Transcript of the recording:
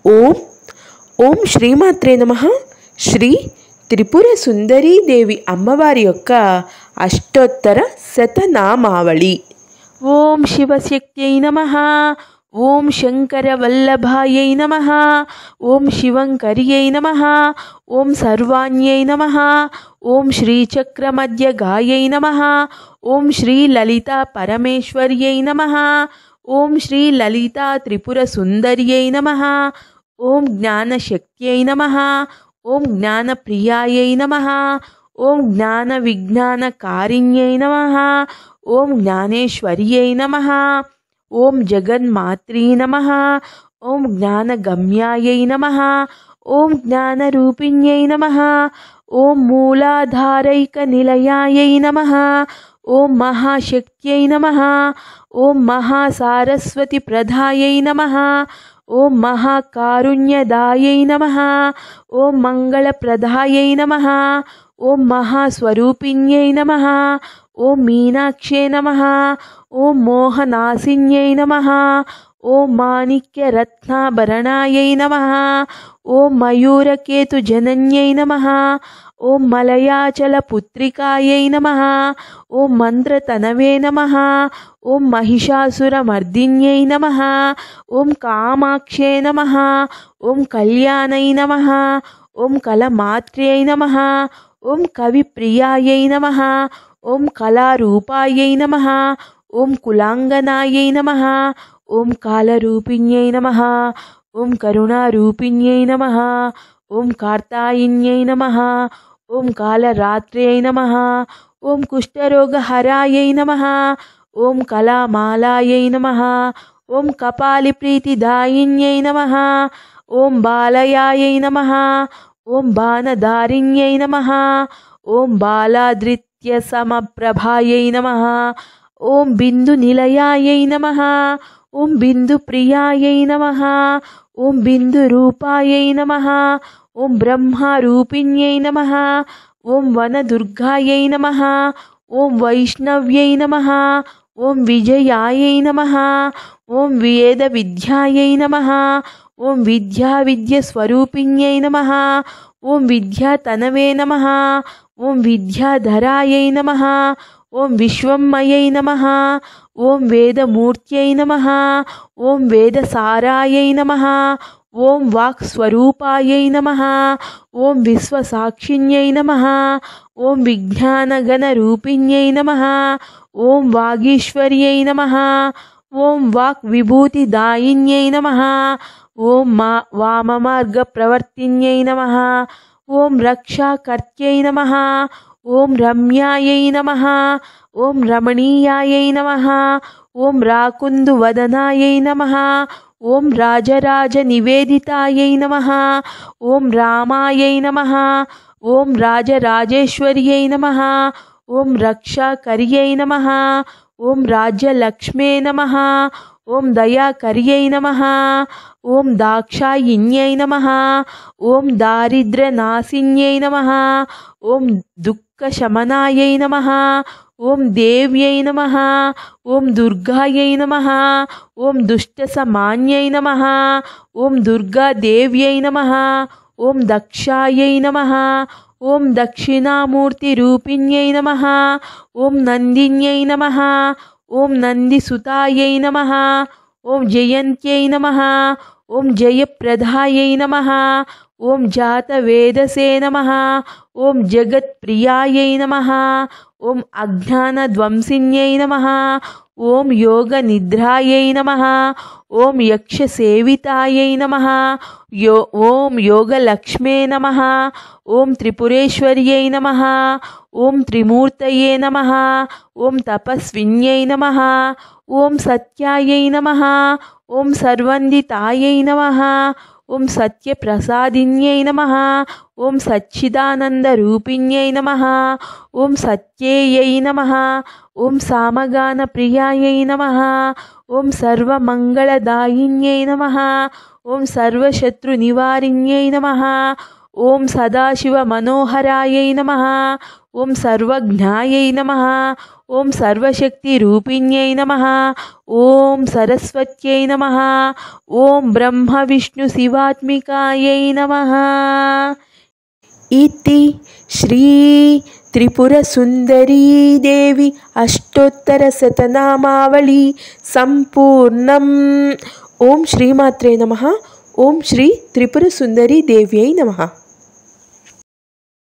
ఓం ఓం శ్రీమాత్రే నమః. శ్రీ త్రిపుర సుందరీ దేవి అమ్మవారి యొక్క అష్టోత్తర శతనామావళి. ఓం శివశక్త్యై నమః. ఓం శంకరవల్లభాయై నమః. ఓం శివంకర్యై నమః. ఓం సర్వాణ్యై నమః. ఓం శ్రీచక్రమధ్యగాయై నమః. ఓం శ్రీలలితా పరమేశ్వర్యై నమః. ఓం శ్రీలలితా త్రిపుర సుందర్యై నమః. ఓం జ్ఞానశక్త్యై నమః. ఓం జ్ఞానప్రియాయై నమః. ఓం జ్ఞానవిజ్ఞానకారిణ్యై నమః. ఓం జ్ఞానేశ్వర్యై నమః. ఓం జగన్మాత్రీ నమః. ఓం జ్ఞానగమ్యాయై నమః. ఓం జ్ఞానరూపిణ్యై నమః. ఓం మూలాధారైకనిలయాయై నమః. ఓం మహాశక్త్యై నమః. ఓం మహాసారస్వతిప్రదాయై నమః. ఓం మహాకారుణ్యదాయై నమః. ఓం మంగళప్రదాయై నమః. ఓం మహాస్వరూపిణ్యై నమః. ఓం మీనాక్షే నమః. ఓం మోహనాసిన్యై నమః. ఓం మాణిక్యరత్నాభరణాయై నమః. ఓం మయూరకేతుజనన్యై నమః. ఓం మలయాచలపుత్రికాయై నమః. ఓం మంత్రతనవే నమః. ఓం మహిషాసురమర్దిన్యై నమః. ఓం కామాక్షే నమః. ఓం కళ్యాణై నమః. ఓం కలమాత్ర్యై నమః. ఓం కవిప్రియాయై నమః. ఓం కళారూపాయై నమః. ఓం కులాంగనాయై నమః. ఓం కాలరూపిణ్యై నమః. ఓం కరుణారూపిణ్యై నమః. ఓం కార్తాయిన్యై నమః. ఓం కాలరాత్ర్యై నమః. ఓం కుష్ఠరోగహరాయై నమః. ఓం కళామాలాయై నమః. ఓం కపాలిప్రీతిదాయిన్యై నమః. ఓం బాలయాయై నమః. ఓం బాణధారిణ్యై నమః. ఓం బాలాద్రిత్యసమప్రభాయై నమః. ఓం బిందునిలయాయై నమః. ఓం బిందుప్రియాయై నమః. ఓం బిందురూపాయై నమః. ఓం బ్రహ్మరూపిణ్యై నమః. ఓం వనదుర్గాయై నమః. ఓం వైష్ణవ్యై నమః. ఓం విజయాయై నమః. ఓం వేదవిద్యాయై నమః. ఓం విద్యావిద్యస్వరూపిణ్యై నమః. ఓం విద్యాతనవే నమః. ఓం విద్యాధరాయై నమః. ఓం విశ్వమయై నమః. ఓం వేదమూర్త్యై నమః. ఓం వేదసారాయై నమః. ఓం వాక్స్వరూపాయై నమః. ఓం విశ్వసాక్షిణ్యై నమః. ఓం విజ్ఞానగణరూపిణ్యై నమః. ఓం వాగీశ్వర్యై నమః. ఓం వాక్విభూతిదాయిన్యై నమః. ఓం వామమార్గప్రవర్తిన్యై నమః. ఓం రక్షాకర్త్యై నమః. ఓం రమ్యాయై నమః. ఓం రమణీయాయై నమః. ఓం రాకుందువదనాయై నమః. ఓం రాజరాజనివేదితాయై నమః. ఓం రామాయై నమః. ఓం రాజరాజేశ్వర్యై నమః. ఓం రక్షాకర్యై నమః. ఓం రాజ్యలక్ష్మే నమః. ఓం దయాకర్యై నమః. ఓం దాక్షాయిన్యై నమః. ఓం దారిద్ర్యనాశిన్యై నమః. ఓం దుఃఖశమనాయై నమః. ఓం దేవ్యై నమః. ఓం దుర్గాయై నమః. ఓం దుష్టసమాన్యై నమః. ఓం దుర్గాదేవ్యై నమః. ఓం దక్షాయై నమః. ఓం దక్షిణామూర్తిరూపిణ్యై నమః. ఓం నందిన్యై నమః. ఓం నందిసుతాయై నమః. ఓం జయంత్యై నమః. ఓం జయప్రదాయై నమః. ఓం జాతవేదసే నమః. ఓం జగత్ప్రియాయై నమః. ఓం అజ్ఞానధ్వంసిన్యై నమః. ఓం యోగనిద్రాయై నమః. ఓం యక్షసేవితాయై నమః. ఓం యోగలక్ష్మే నమః. ఓం త్రిపురేశ్వర్యై నమః. ఓం త్రిమూర్తయే నమః. ఓం తపస్విన్యై నమః. ఓం సత్యాయై నమః. ఓం సర్వందితాయై నమః. ఓం సత్యప్రసాదిన్యై నమః. ఓం సచ్చిదానందరూపిణ్యై నమః. ఓం సత్యేయై నమః. ఓం సామగానప్రియాయై నమః. ఓం సర్వమంగళదాయిన్యై నమః. ఓం సర్వశత్రునివారిణ్యై నమః. ఓం సదాశివమనోహరాయై నమః. ఓం సర్వజ్ఞాయై నమః. ఓం సర్వశక్తిరూపిణ్యై నమః. ఓం సరస్వత్యై నమః. ఓం బ్రహ్మ విష్ణు శివాత్మికాయై నమః. ఇతి శ్రీ త్రిపురసుందరీదేవి అష్టోత్తరశతనామావళి సంపూర్ణం. ఓం శ్రీమాత్రే నమః. ఓం శ్రీ త్రిపురసుందరీదేవ్యై నమః.